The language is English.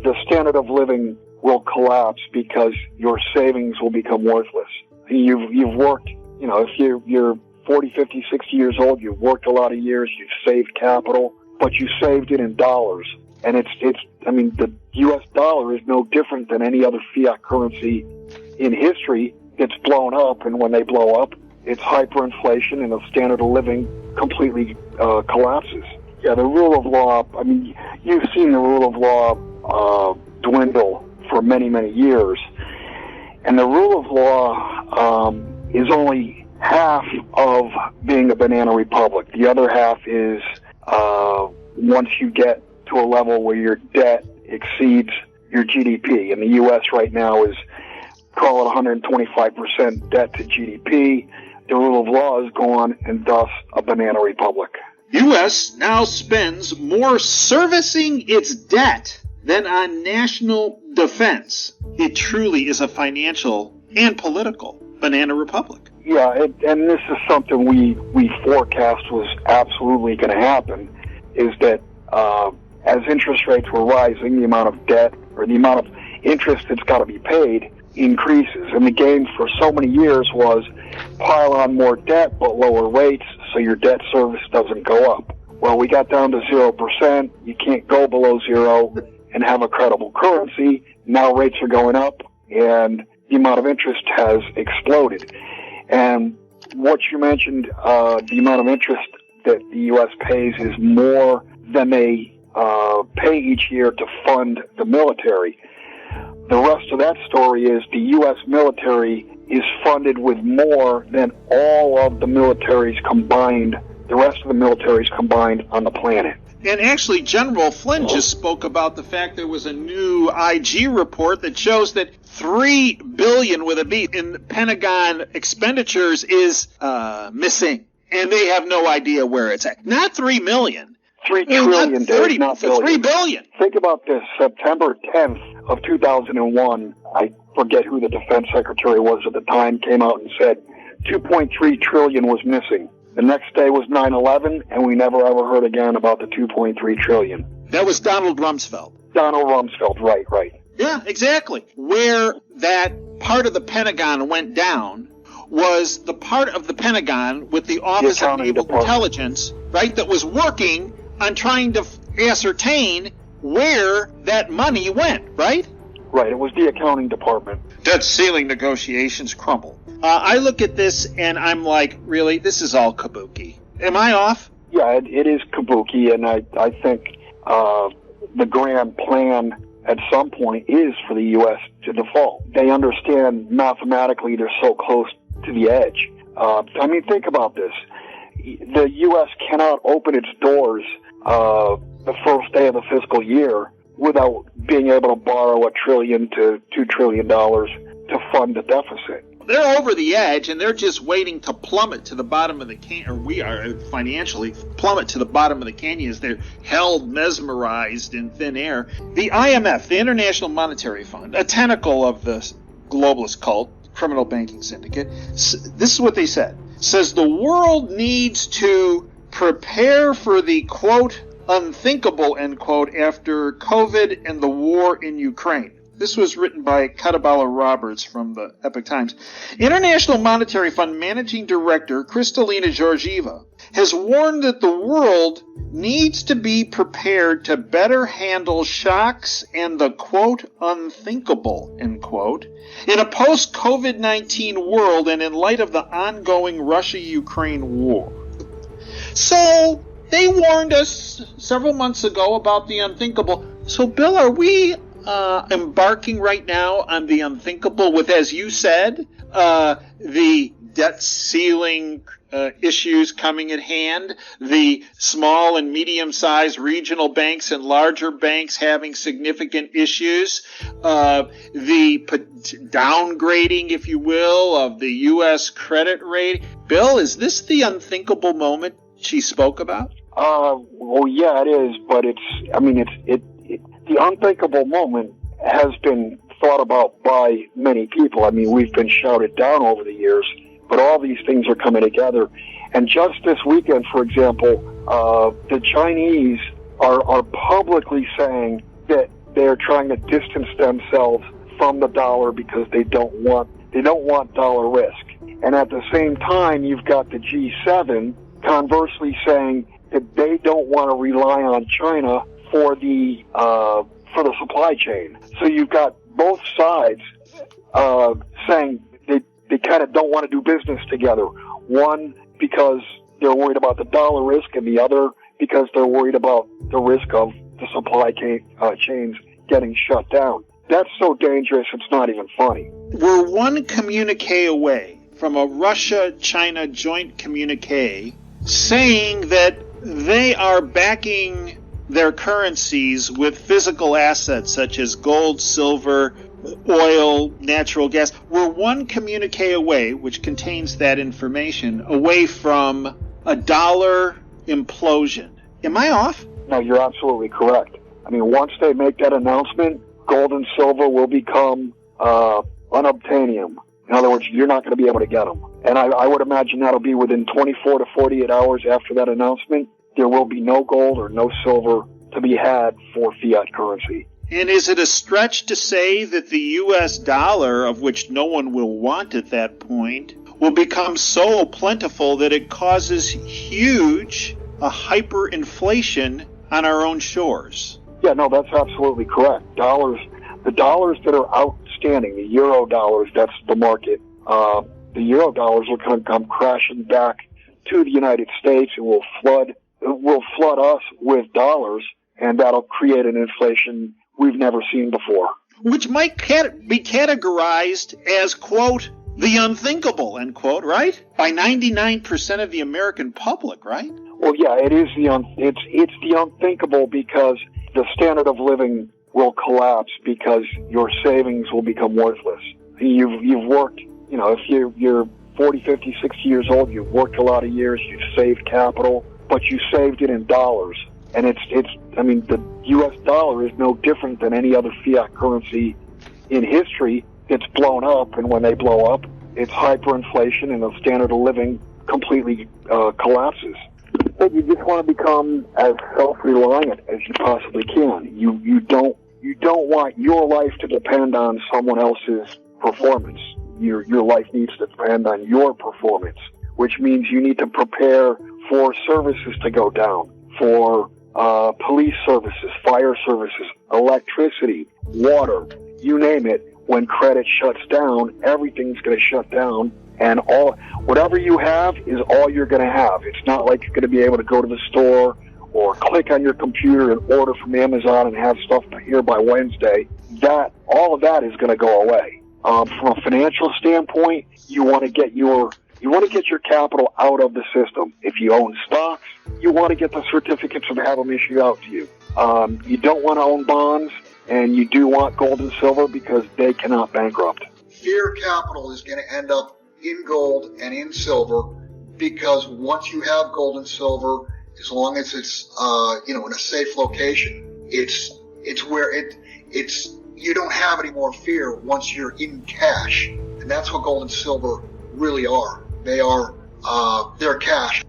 the standard of living will collapse because your savings will become worthless. You've worked, if you're 40, 50, 60 years old, you've worked a lot of years, you've saved capital, but you saved it in dollars. And the U.S. dollar is no different than any other fiat currency in history. It's blown up, and when they blow up, it's hyperinflation, and the standard of living completely collapses. Yeah, the rule of law, you've seen the rule of law dwindle for many, many years. And the rule of law is only half of being a banana republic. The other half is once you get to a level where your debt exceeds your GDP. And the U.S. right now is, call it 125% debt to GDP. The rule of law is gone, and thus a banana republic. U.S. now spends more servicing its debt than on national defense. It truly is a financial and political banana republic. Yeah, and this is something we forecast was absolutely going to happen, is that as interest rates were rising, the amount of debt or the amount of interest that's got to be paid increases. And the game for so many years was pile on more debt but lower rates so your debt service doesn't go up. Well, we got down to 0%. You can't go below zero and have a credible currency. Now rates are going up, and the amount of interest has exploded. And what you mentioned, the amount of interest that the U.S. pays is more than they pay each year to fund the military. The rest of that story is the U.S. military is funded with more than all of the militaries combined, the rest of the militaries combined on the planet. And actually, General Flynn just spoke about the fact there was a new IG report that shows that $3 billion with a B in Pentagon expenditures is missing, and they have no idea where it's at. Not $3 million. $3 trillion, Dave, not billion. $3 billion. Think about this. September 10th of 2001, I forget who the defense secretary was at the time, came out and said $2.3 trillion was missing. The next day was 9/11, and we never ever heard again about the $2.3 trillion. That was Donald Rumsfeld. Donald Rumsfeld, right. Yeah, exactly. Where that part of the Pentagon went down was the part of the Pentagon with the Office of Naval Intelligence, right, that was working on trying to ascertain where that money went, right? Right, it was the accounting department. Debt ceiling negotiations crumble. I look at this and I'm like, really, this is all kabuki. Am I off? Yeah, it is kabuki, and I think the grand plan at some point is for the U.S. to default. They understand mathematically they're so close to the edge. Think about this. The U.S. cannot open its doors the first day of the fiscal year without being able to borrow $1 trillion to $2 trillion to fund the deficit. They're over the edge, and they're just waiting to plummet to the bottom of the canyon, or we are financially plummet to the bottom of the canyon as they're held mesmerized in thin air. The IMF, the International Monetary Fund, a tentacle of the globalist cult, criminal banking syndicate, this is what they said. Says the world needs to prepare for the, quote, unthinkable, end quote, after COVID and the war in Ukraine. This was written by Katabala Roberts from the Epoch Times. International Monetary Fund Managing Director Kristalina Georgieva has warned that the world needs to be prepared to better handle shocks and the, quote, unthinkable, end quote, in a post-COVID-19 world and in light of the ongoing Russia-Ukraine war. So they warned us several months ago about the unthinkable. So, Bill, are we embarking right now on the unthinkable with, as you said, the debt ceiling issues coming at hand, the small and medium-sized regional banks and larger banks having significant issues, the downgrading, if you will, of the U.S. credit rate? Bill, is this the unthinkable moment she spoke about? Well, yeah, it is, but the unthinkable moment has been thought about by many people. I mean, we've been shouted down over the years, but all these things are coming together. And just this weekend, for example, the Chinese are publicly saying that they're trying to distance themselves from the dollar because they don't want dollar risk. And at the same time, you've got the G7 conversely saying that they don't want to rely on China for the supply chain. So you've got both sides saying they kind of don't want to do business together. One because they're worried about the dollar risk, and the other because they're worried about the risk of the supply chains getting shut down. That's so dangerous, it's not even funny. We're one communique away from a Russia-China joint communique saying that they are backing their currencies with physical assets such as gold, silver, oil, natural gas. We're one communique away, which contains that information, away from a dollar implosion. Am I off? No, you're absolutely correct. I mean, once they make that announcement, gold and silver will become unobtainium. In other words, you're not going to be able to get them. And I would imagine that'll be within 24 to 48 hours after that announcement. There will be no gold or no silver to be had for fiat currency. And is it a stretch to say that the U.S. dollar, of which no one will want at that point, will become so plentiful that it causes huge hyperinflation on our own shores? Yeah, no, that's absolutely correct. The dollars that are outstanding, the euro dollars, that's the market. The euro dollars are going to come crashing back to the United States. It will flood us with dollars, and that'll create an inflation we've never seen before. Which might be categorized as, quote, the unthinkable, end quote, right? By 99% of the American public, right? Well, yeah, it is it's the unthinkable because the standard of living will collapse because your savings will become worthless. You've worked, if you're 40, 50, 60 years old, you've worked a lot of years, you've saved capital, but you saved it in dollars. And the U.S. dollar is no different than any other fiat currency in history. It's blown up, and when they blow up, it's hyperinflation, and the standard of living completely collapses. But you just want to become as self-reliant as you possibly can. You don't want your life to depend on someone else's performance. Your life needs to depend on your performance, which means you need to prepare for services to go down, for police services, fire services, electricity, water, you name it. When credit shuts down, everything's going to shut down, and whatever you have is all you're going to have. It's not like you're going to be able to go to the store or click on your computer and order from Amazon and have stuff here by Wednesday. All of that is going to go away. From a financial standpoint, you want to get your capital out of the system. If you own stocks, you want to get the certificates and have them issued out to you. You don't want to own bonds, and you do want gold and silver because they cannot bankrupt. Fear capital is going to end up in gold and in silver because once you have gold and silver, as long as it's in a safe location, it's where you don't have any more fear once you're in cash, and that's what gold and silver really are. They're cash.